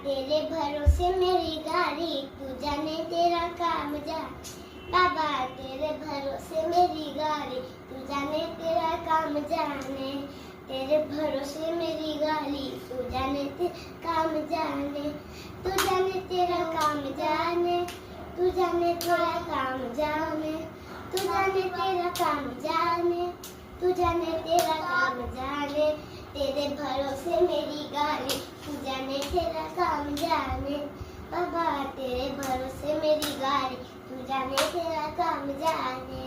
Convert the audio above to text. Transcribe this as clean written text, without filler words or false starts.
तेरे भरोसे मेरी गाड़ी, तू जाने तेरा काम जाने। बाबा तेरे भरोसे मेरी गाड़ी, तू जाने तेरा काम जाने। तेरे भरोसे मेरी गाड़ी, तू जाने तेरा काम जाने। तू जाने तेरा काम जाने, तू जाने तेरा काम जाने। तू जाने तेरा काम जाने, तू जाने तेरा काम जाने। तेरे भरोसे मेरी गाड़ी, तू जाने तेरा काम जाने। बाबा तेरे भरोसे मेरी गाड़ी, तू जाने तेरा काम जाने।